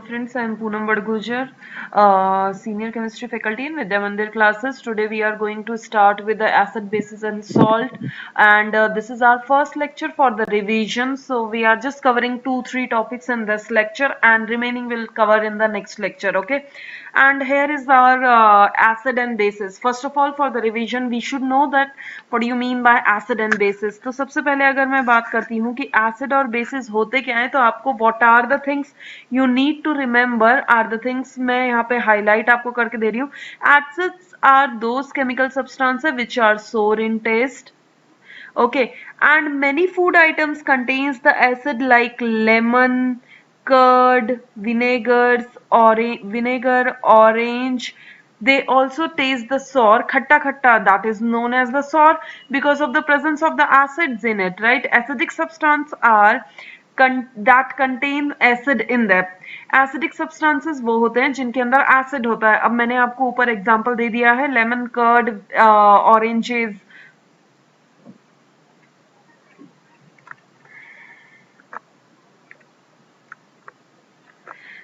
friends, I am Poonam Vadgujar, Senior Chemistry Faculty in Vidya Mandir classes. Today we are going to start with the acid, bases and salt, and this is our first lecture for the revision. So we are just covering 2-3 topics in this lecture, and remaining will cover in the next lecture. Okay, and here is our acid and bases. First of all, for the revision, we should know that what do you mean by acid and bases. तो सबसे पहले अगर मैं बात करती हूँ कि acid और bases होते क्या हैं, तो आपको what are the things you need to remember are the things मैं यहाँ पे highlight आपको करके दे रही हूँ. Acids are those chemical substances which are sour in taste. Okay, and many food items contains the acid like lemon, curd, vinegar, orange. They also taste the sour, khatta khatta, that is known as the sour because of the presence of the acids in it, right? Acidic substances are that contain acid in them. Acidic substances वो होते हैं जिनके अंदर acid होता है. अब मैंने आपको ऊपर example दे दिया है, lemon, curd, oranges.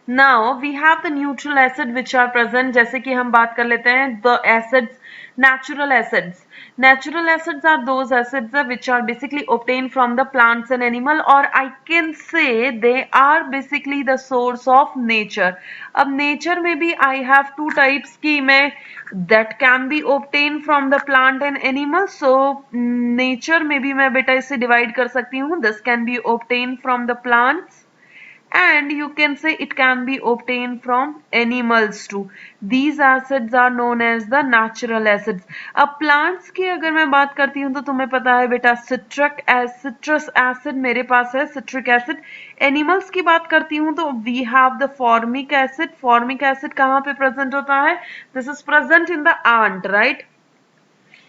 Now we have the neutral acid which are present. जैसे कि हम बात कर लेते हैं the acids, natural acids. Natural acids are those acids which are basically obtained from the plants and animal, or I can say they are basically the source of nature. अब nature में भी I have two types की मैं that can be obtained from the plant and animal. So nature में भी मैं बेटा इसे divide कर सकती हूँ. This can be obtained from the plants and you can say it can be obtained from animals too. These acids are known as the natural acids. अब plants की अगर मैं बात करती हूँ तो तुम्हें पता है बेटा citrus acid मेरे पास है, citric acid. Animals की बात करती हूँ तो we have the formic acid. Formic acid कहाँ पे present होता है? This is present in the ant, right?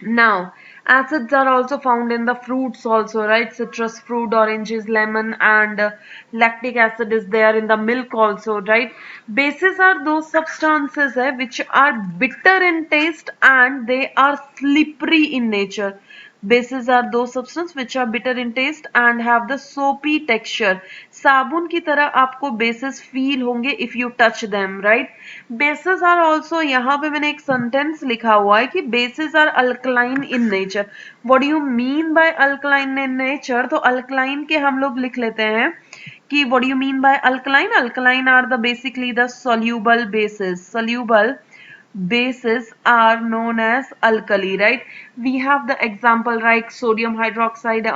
Now, acids are also found in the fruits also, right? Citrus fruit, oranges, lemon, and lactic acid is there in the milk also, right? Bases are those substances which are bitter in taste and they are slippery in nature. Bases are those substances which are bitter in taste and have the soapy texture. साबुन की तरह आपको bases feel होंगे if you touch them, right? Bases are also, यहाँ पे मैंने एक sentence लिखा हुआ है कि bases are alkaline in nature. What do you mean by alkaline in nature? तो alkaline के हम लोग लिख लेते हैं कि what do you mean by alkaline? Alkaline are the basically the soluble bases. Soluble bases are known as alkali, right? We have the example like sodium hydroxide,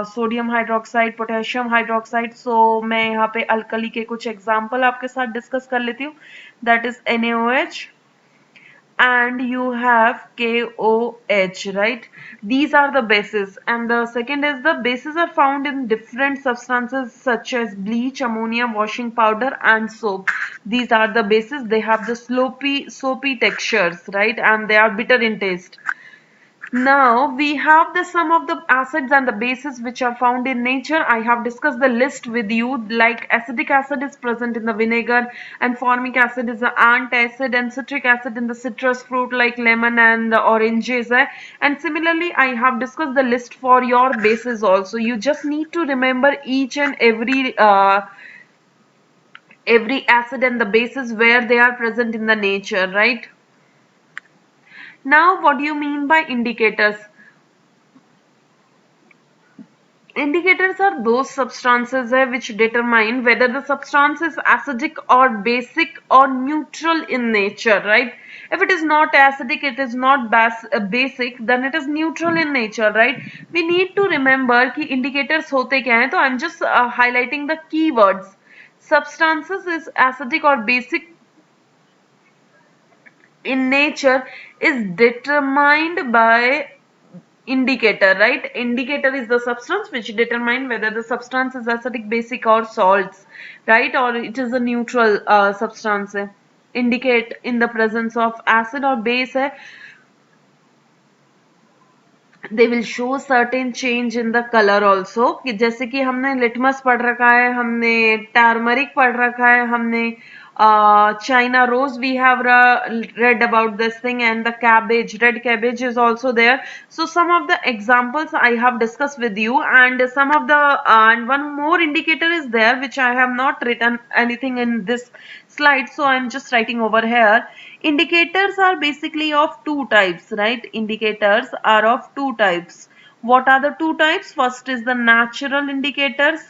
sodium hydroxide, potassium hydroxide. So मैं यहाँ पे alkali के कुछ example आपके साथ discuss कर लेती हूँ. That is NaOH and you have KOH, right? These are the bases, and the second is the bases are found in different substances such as bleach, ammonia, washing powder and soap. These are the bases. They have the soapy textures, right? And they are bitter in taste. Now we have the some of the acids and the bases which are found in nature. I have discussed the list with you, like acetic acid is present in the vinegar and formic acid is the antacid and citric acid in the citrus fruit like lemon and the oranges. And similarly I have discussed the list for your bases also. You just need to remember each and every acid and the bases where they are present in the nature, right? Now what do you mean by indicators? Indicators are those substances which determine whether the substance is acidic or basic or neutral in nature, right? If it is not acidic, it is not basic, then it is neutral in nature, right? We need to remember कि indicators होते क्या हैं, तो I'm just highlighting the keywords. Substances is acidic or basic in nature is determined by indicator, right? Indicator is the substance which determine whether the substance is acidic, basic or salts, right? Or it is a neutral substance. Indicate in the presence of acid or base they will show certain change in the color also. कि जैसे कि हमने litmus पढ़ रखा है, हमने turmeric पढ़ रखा है, हमने China rose, we have read about this thing, and the cabbage, red cabbage is also there. So some of the examples I have discussed with you, and some of the and one more indicator is there which I have not written anything in this slide, so I'm just writing over here. Indicators are basically of two types, right? Indicators are of two types. What are the two types? First is the natural indicators,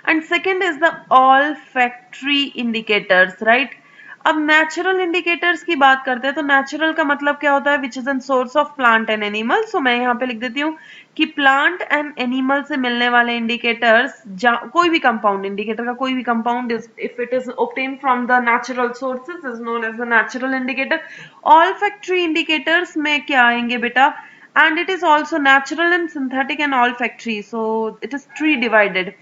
and second is the olfactory indicators, right? अब natural indicators की बात करते हैं तो natural का मतलब क्या होता है? Which is an source of plant and animal. So मैं यहाँ पे लिख देती हूँ कि प्लांट एंड एनिमल से मिलने वाले इंडिकेटर्स, कोई भी कंपाउंड, इंडिकेटर का कोई भी compound is if it is obtained from the natural sources is known as the natural indicator. Olfactory indicators में क्या आएंगे बेटा? And it is also natural and synthetic and olfactory, so it is three divided.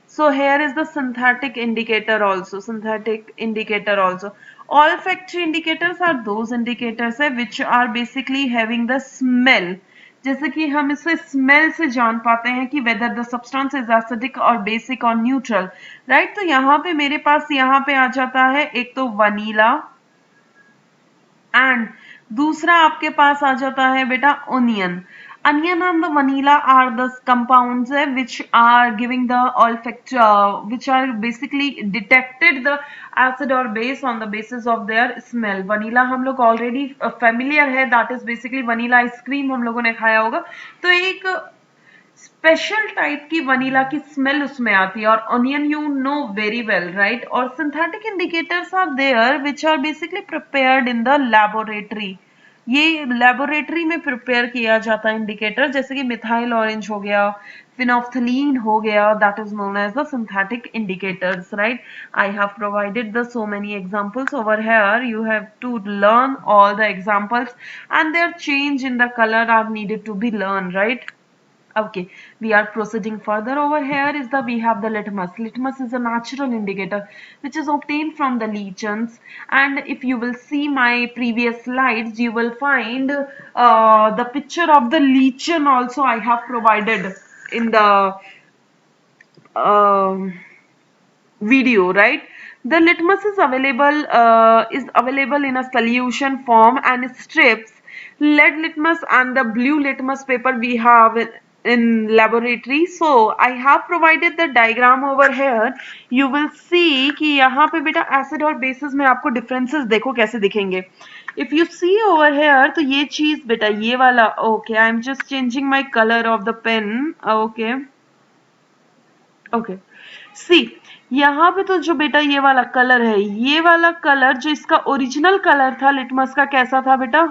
So here is the synthetic indicator also. Synthetic indicator also. Olfactory indicators are those indicators which are basically having the smell. जैसे कि हम इसे smell से जान पाते हैं कि whether the substance is acidic और बेसिक और न्यूट्रल, राइट? तो यहाँ पे मेरे पास यहाँ पे आ जाता है एक तो वनीला, एंड दूसरा आपके पास आ जाता है बेटा onion. Onion and the vanilla are the compounds which are giving the olfactory, which are basically detected the acid or base on the basis of their smell. Vanilla हम लोग already familiar है, that is basically vanilla ice cream हम लोगों ने खाया होगा. तो एक स्पेशल टाइप की वनीला की स्मेल उसमें आती है, और onion you know very well, right? और synthetic indicators are there which are basically prepared in the laboratory. ये लैबोरेटरी में प्रिपेयर किया जाता है इंडिकेटर, जैसे कि मिथाइल ऑरेंज हो गया, phenolphthalein हो गया, that is known as the synthetic indicators, right? I have provided the so many examples over here. You have to learn all the examples, and their change in the color are needed to be learned, right? Okay, we are proceeding further. Over here is the we have the litmus. Litmus is a natural indicator which is obtained from the lichens, and if you will see my previous slides, you will find the picture of the lichen also I have provided in the video, right? The litmus is available in a solution form and strips. Lead litmus and the blue litmus paper we have in laboratory. So I have provided the diagram over here. You will see कि यहाँ पे बेटा acid और bases में आपको differences देखो कैसे दिखेंगे. If you see over here, तो ये चीज बेटा ये वाला, okay, I'm just changing my color of the pen. Okay, सी यहाँ पे तो जो बेटा ये वाला कलर है, ये वाला कलर जो इसका ओरिजिनल कलर था लिटमस का, कैसा था बेटा?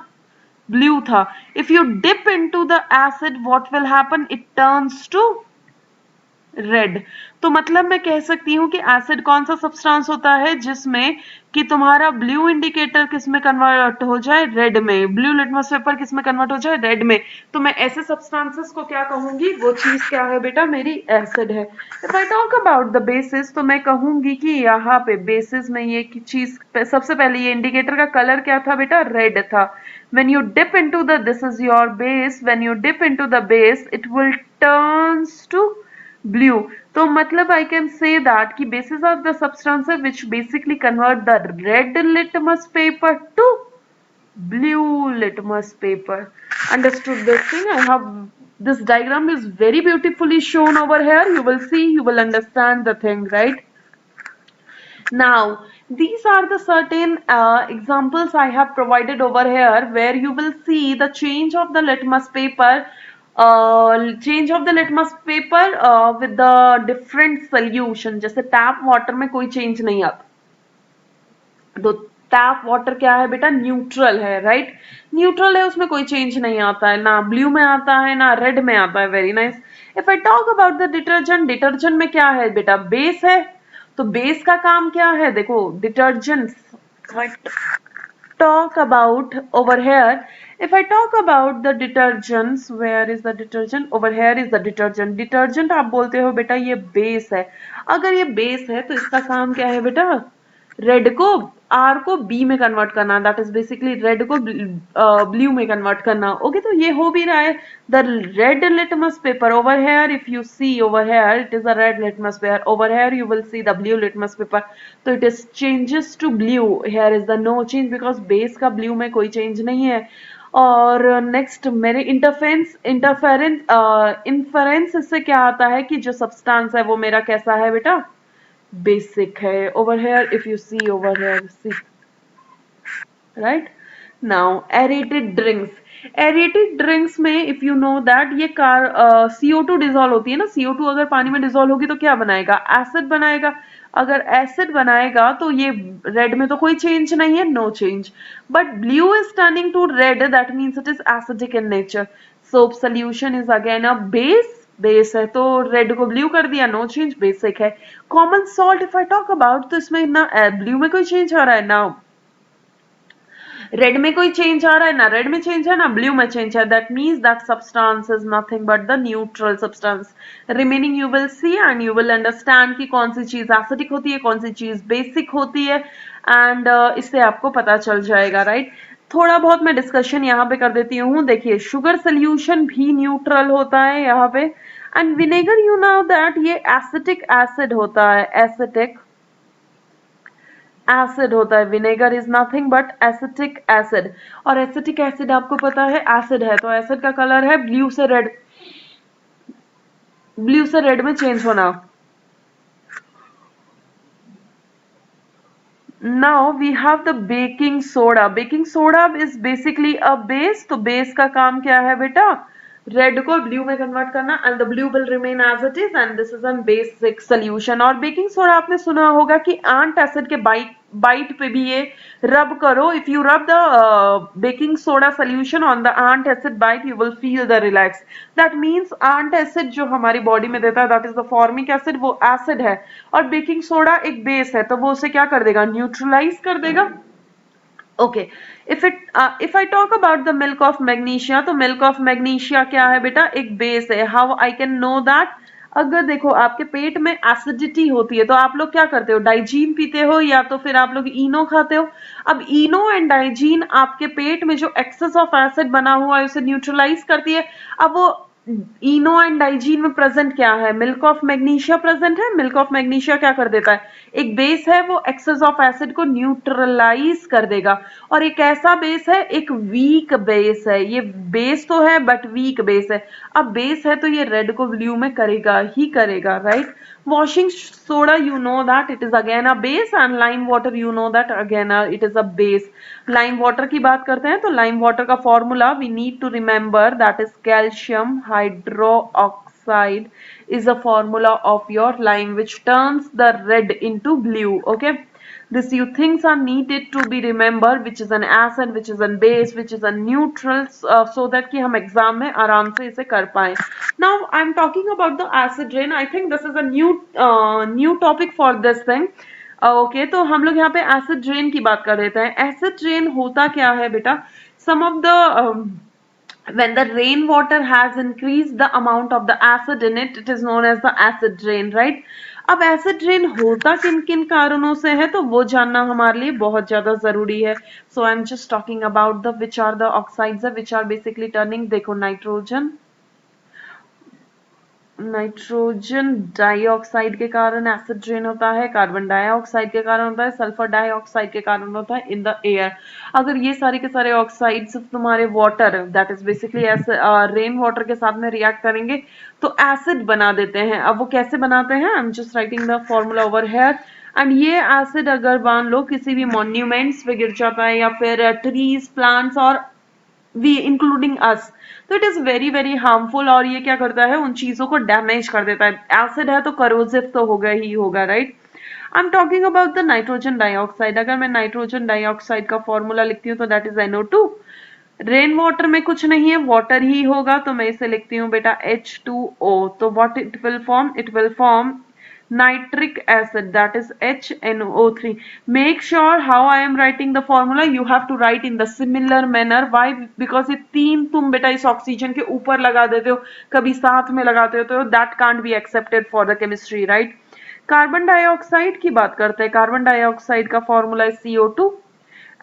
ब्लू था. If you dip into the acid what will happen? It turns to red. तो मतलब मैं कह सकती हूँ कि एसिड कौन सा सब्सटेंस होता है जिसमें कि तुम्हारा ब्लू इंडिकेटर किस में कन्वर्ट हो जाए? रेड में. ब्लू लिटमस पेपर किस में कन्वर्ट हो जाए? रेड में. तो मैं ऐसे सब्सटेंसेस को क्या कहूंगी? वो चीज क्या है बेटा? मेरी एसिड है. If I talk about the basis, तो मैं कहूंगी कि यहाँ पे बेसिस में ये चीज, सबसे पहले ये इंडिकेटर का कलर क्या था बेटा? रेड था. when you dip into the, this is your base, when you dip into the base it will turns to blue. तो मतलब I can say that कि bases are the substances which basically convert the red litmus paper to blue litmus paper. Understood this thing? I have this diagram is very beautifully shown over here. You will see, you will understand the thing, right? Now these are the certain examples I have provided over here where you will see the change of the litmus paper, with the different solution. जैसे tap water में कोई change नहीं आता, तो tap water क्या है बेटा? Neutral है, राइट? न्यूट्रल है, उसमें कोई चेंज नहीं आता है, ना ब्लू में आता है ना रेड में आता है. Very nice. If I talk about the detergent, detergent में क्या है बेटा? बेस है. तो बेस का काम क्या है? देखो detergents, talk about over here, if I talk about the detergents, where is the detergent? Over here is the detergent. detergent आप बोलते हो बेटा ये बेस है. अगर ये बेस है तो इसका काम क्या है बेटा? रेड को R को B में कन्वर्ट करना, दैट इज बेसिकली रेड को ब्लू में कन्वर्ट करना। ओके तो ये हो भी रहा है। The red litmus paper over here, if you see over here it is a red litmus paper, over here you will see the blue litmus paper, तो it is changes to blue, here is the no change because base का blue में कोई change नहीं है। और next मेरे इंफरेंस इससे क्या आता है कि जो सब्सटेंस है वो मेरा कैसा है बेटा, बेसिक है। Over here if you see over here see, right. Now aerated drinks, aerated drinks में इफ यू नो दैट ये CO2 डिजोल्व होती है ना, CO2 अगर पानी में डिजोल्व होगी तो क्या बनाएगा, एसिड बनाएगा। अगर एसिड बनाएगा तो ये रेड में तो कोई चेंज नहीं है, no change, but blue is turning to red, that means it is acidic in nature. Soap solution is again a base है तो रेड को ब्लू कर दिया, नो चेंज, बेसिक है। Common salt if I talk about, तो इसमें ना blue में कोई चेंज आ रहा है ना रेड में कोई चेंज आ रहा है, ना रेड में चेंज है ना ब्लू में चेंज है, that means that substance is nothing but the neutral substance. Remaining you will C and you will understand कि कौन सी चीज एसिडिक होती है, कौन सी चीज बेसिक होती है, एंड इससे आपको पता चल जाएगा, राइट। थोड़ा बहुत मैं डिस्कशन यहाँ पे कर देती हूँ। देखिए शुगर सोल्यूशन भी न्यूट्रल होता है यहाँ पे, and vinegar you know that ये एसिटिक एसिड होता है, एसिटिक एसिड होता है। Vinegar is nothing but acetic acid, और एसिटिक एसिड आपको पता है एसिड है, तो एसिड का कलर है ब्लू से रेड, ब्लू से रेड में चेंज होना। Now we have the baking soda, baking soda is basically a base, तो बेस का काम क्या है बेटा, रेड को ब्लू में कन्वर्ट करना, and the blue will remain as it is, and this is a basic solution. और बेकिंग सोडा आपने सुना होगा कि आंट एसिड के बाइट पे भी ये रब करो, if you rub the baking soda solution on the ant acid bite you will feel the relax, that means ant acid जो हमारी बॉडी में देता है that is the formic acid, वो एसिड है, और बेकिंग सोडा एक बेस है तो वो उसे क्या कर देगा, न्यूट्रलाइज कर देगा। Okay if I talk about the milk of magnesia, तो मिल्क ऑफ मैग्नीशिया क्या है बेटा, एक बेस है। How I can know that, अगर देखो आपके पेट में एसिडिटी होती है तो आप लोग क्या करते हो, डाइजीन पीते हो या तो फिर आप लोग इनो खाते हो। अब इनो एंड डाइजीन आपके पेट में जो एक्सेस ऑफ एसिड बना हुआ है उसे न्यूट्रलाइज करती है। अब वो इनो एंड डाइजीन में प्रेजेंट क्या है, मिल्क ऑफ मैग्नीशिया प्रेजेंट है। मिल्क ऑफ मैग्नीशिया क्या कर देता है, एक बेस है, वो एक्सेस ऑफ एसिड को न्यूट्रलाइज कर देगा। और एक ऐसा बेस है, एक वीक बेस है, ये बेस तो है बट वीक बेस है। अब बेस है तो ये रेड को ब्लू में करेगा ही करेगा, right. Washing soda you know that it is again a base, and lime water you know that again it is a base. Lime water की बात करते हैं तो लाइम वाटर का formula we need to remember, that is calcium hydroxide is a formula of your lime which turns the red into blue. Okay, these few things are needed to be remembered, which is an acid, which is a base, which is a neutral, so that कि हम exam में आराम से इसे कर पाए। Now I'm talking about the acid rain. I think this is a new topic for this thing. Okay तो हम लोग यहाँ पे एसिड रेन की बात कर देते हैं। एसिड रेन होता क्या है बेटा, some of the when the rainwater has increased the amount of the acid in it, it is known as the acid rain, right। अब एसिड रेन होता किन किन कारणों से है तो वो जानना हमारे लिए बहुत ज्यादा जरूरी है। So I am just talking about the which are the oxides which are basically turning, देखो नाइट्रोजन डाइऑक्साइड के कारण एसिड रेन होता है, कार्बन डाइऑक्साइड के कारण होता है, सल्फर डाइऑक्साइड के कारण होता है इन द एयर। अगर ये सारे के सारे ऑक्साइड्स तुम्हारे water that is basically rain water के साथ में रिएक्ट करेंगे तो एसिड बना देते हैं। अब वो कैसे बनाते हैं, आई am just writing the formula over here. And ये एसिड अगर मान लो किसी भी मॉन्यूमेंट्स पे गिर जाता है या फिर ट्रीज प्लांट्स और वी इंक्लूडिंग अस, तो it is very very harmful, और ये क्या करता है उन चीजों को डैमेज कर देता है। एसिड है तो करोसिव तो होगा ही होगा, right. I am talking about the nitrogen dioxide. अगर मैं नाइट्रोजन डाइऑक्साइड का फॉर्मूला लिखती हूँ तो that is NO2। Rain water में कुछ नहीं है, वाटर ही होगा, तो मैं इसे लिखती हूँ बेटा H2O। तो what it will form, it will form nitric acid, that is HNO3. Make sure how I am writing the formula, you have to write in the similar manner. Why? Because ये तीन तुम बेटा इस oxygen के ऊपर लगा देते हो, कभी साथ में लगाते हो, तो that can't be accepted for the chemistry, right? Carbon dioxide की बात करते हैं। कार्बन डाइऑक्साइड का फॉर्मूला है CO2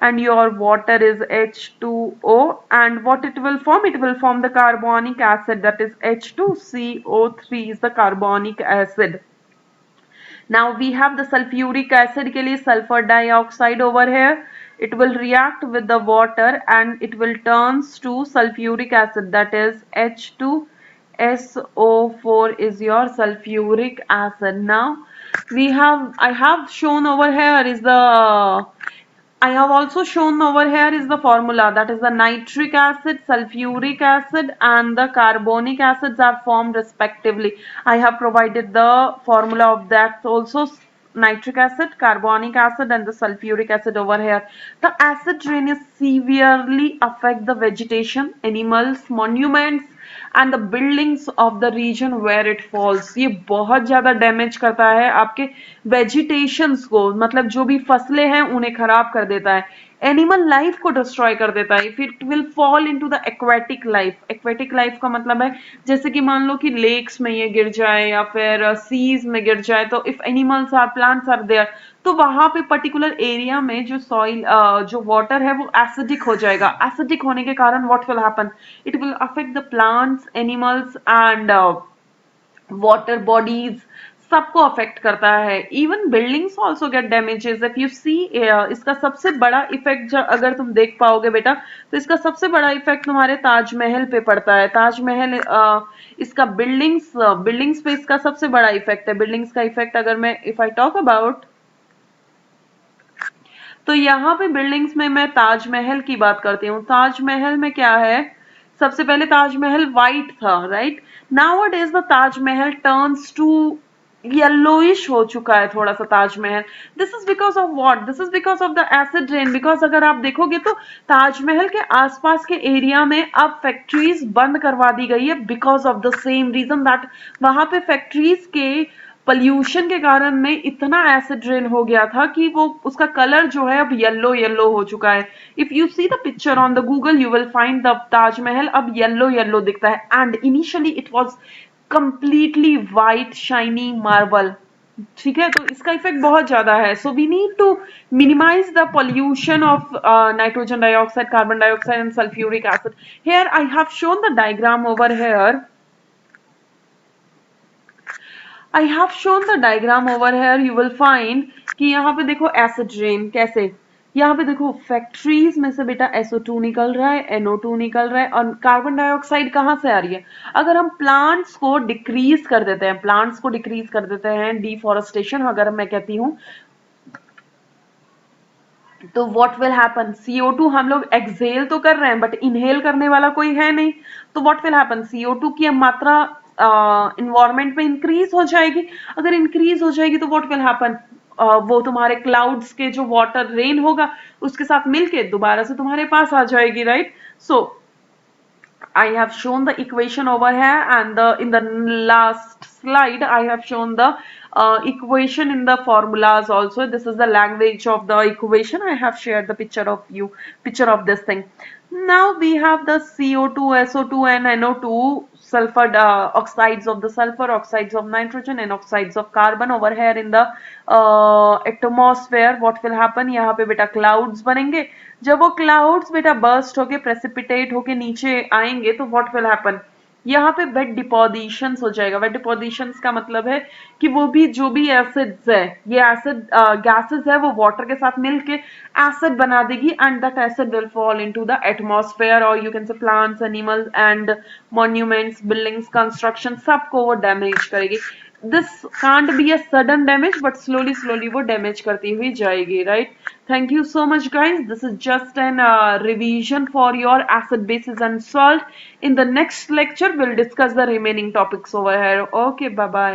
and your water is H2O, and what it will form? It will form the carbonic acid, that is H2CO3 is the carbonic acid. Now we have the sulfuric acid के लिए sulfur dioxide over here. It will react with the water and it will turns to sulfuric acid, that is H2SO4 is your sulfuric acid. Now I have shown over here is the I have also shown over here is the formula, that is the nitric acid, sulfuric acid and the carbonic acids are formed respectively. I have provided the formula of that also, nitric acid, carbonic acid and the sulfuric acid over here. The acid rain is severely affect the vegetation, animals, monuments and the buildings of the region where it falls. ये बहुत ज्यादा damage करता है आपके vegetations को, मतलब जो भी फसलें हैं उन्हें खराब कर देता है, एनिमल लाइफ को डिस्ट्रॉय कर देता है। If it will fall into the aquatic life, aquatic life का मतलब है जैसे कि मान लो कि लेक्स में ये गिर जाए या फिर सीज में गिर जाए, तो if animals or plants are there तो वहां पे पर्टिकुलर एरिया में जो सॉइल जो वाटर है वो एसिडिक हो जाएगा। एसिडिक होने के कारण what will happen? It will affect the plants, animals and water bodies, सबको अफेक्ट करता है। Even buildings also get damages if you see. इसका सबसे बड़ा इफेक्ट अगर तुम देख पाओगे बेटा तो इसका सबसे बड़ा इफेक्ट तुम्हारे ताजमहल पे पड़ता है। ताजमहल इसका बिल्डिंग्स पे इसका सबसे बड़ा इफेक्ट है। बिल्डिंग्स का इफेक्ट अगर मैं इफ आई टॉक अबाउट, तो यहाँ पे बिल्डिंग्स में मैं ताजमहल की बात करती हूँ। ताजमहल में क्या है, सबसे पहले ताजमहल व्हाइट था, right? Nowadays the Taj Mahal turns to yellowish हो चुका है थोड़ा सा Taj Mahal. This is because of what? This is because of the acid rain. Because अगर आप देखोगे तो ताजमहल के आसपास के एरिया में अब फैक्ट्रीज बंद करवा दी गई है because of the same reason that वहां पे फैक्ट्रीज के पॉल्यूशन के कारण में इतना एसिड रेन हो गया था कि वो उसका कलर जो है अब येलो येलो हो चुका है। If you see the picture on the Google you will find the Taj Mahal अब येलो येलो दिखता है and initially it was completely white shiny marble. ठीक है, तो इसका इफेक्ट बहुत ज्यादा है। So we need to minimise the pollution of nitrogen dioxide, carbon dioxide and sulphuric acid. Here I have shown the diagram over here. I have shown the diagram over here. You will find कि यहाँ पे देखो acid rain कैसे, यहाँ पे देखो factories में से बेटा SO2 निकल रहा है, NO2 निकल रहा है और कार्बन डाइऑक्साइड कहाँ से आ रही है? अगर हम प्लांट्स को डिक्रीज कर देते हैं, प्लांट्स को डिक्रीज कर देते हैं, डिफॉरेस्टेशन अगर मैं कहती हूँ, तो व्हाट विल हैपन? CO2 हम लोग एक्सहेल तो कर रहे हैं बट इनहेल करने वाला कोई है नहीं, तो व्हाट विल हैपन? CO2 की मात्रा इन्वायरमेंट में इंक्रीज हो जाएगी। अगर इंक्रीज हो जाएगी तो व्हाट विल हैपन? वो तुम्हारे क्लाउड्स के जो वाटर रेन होगा उसके साथ मिलके दोबारा से तुम्हारे पास आ जाएगी, right? So I have shown the equation over here and in the last slide I have shown the equation in the formulas also. This is the language of the equation. I have shared the picture of this thing. Now we have the CO2, SO2 and NO2 sulfur oxides of the sulfur, oxides of nitrogen and oxides of carbon over here in the atmosphere. What will happen? यहाँ पे बेटा clouds बनेंगे। जब वो clouds बेटा burst होके precipitate होके नीचे आएंगे तो व्हाट विल हैपन? यहाँ पे वेट डिपोजिशंस हो जाएगा। वेट डिपोजिशंस का मतलब है कि वो भी जो भी एसिड्स है, ये एसिड गैसेस है, वो वाटर के साथ मिलके एसिड बना देगी and that acid will fall into the atmosphere और you can say plants, animals and monuments, buildings, construction सबको वो डैमेज करेगी। This can't be a sudden damage but slowly वो damage करती हुई जाएगी, right? Thank you so much guys. This is just an revision for your acid, bases and salt. In the next lecture we'll discuss the remaining topics over here. Okay, bye bye.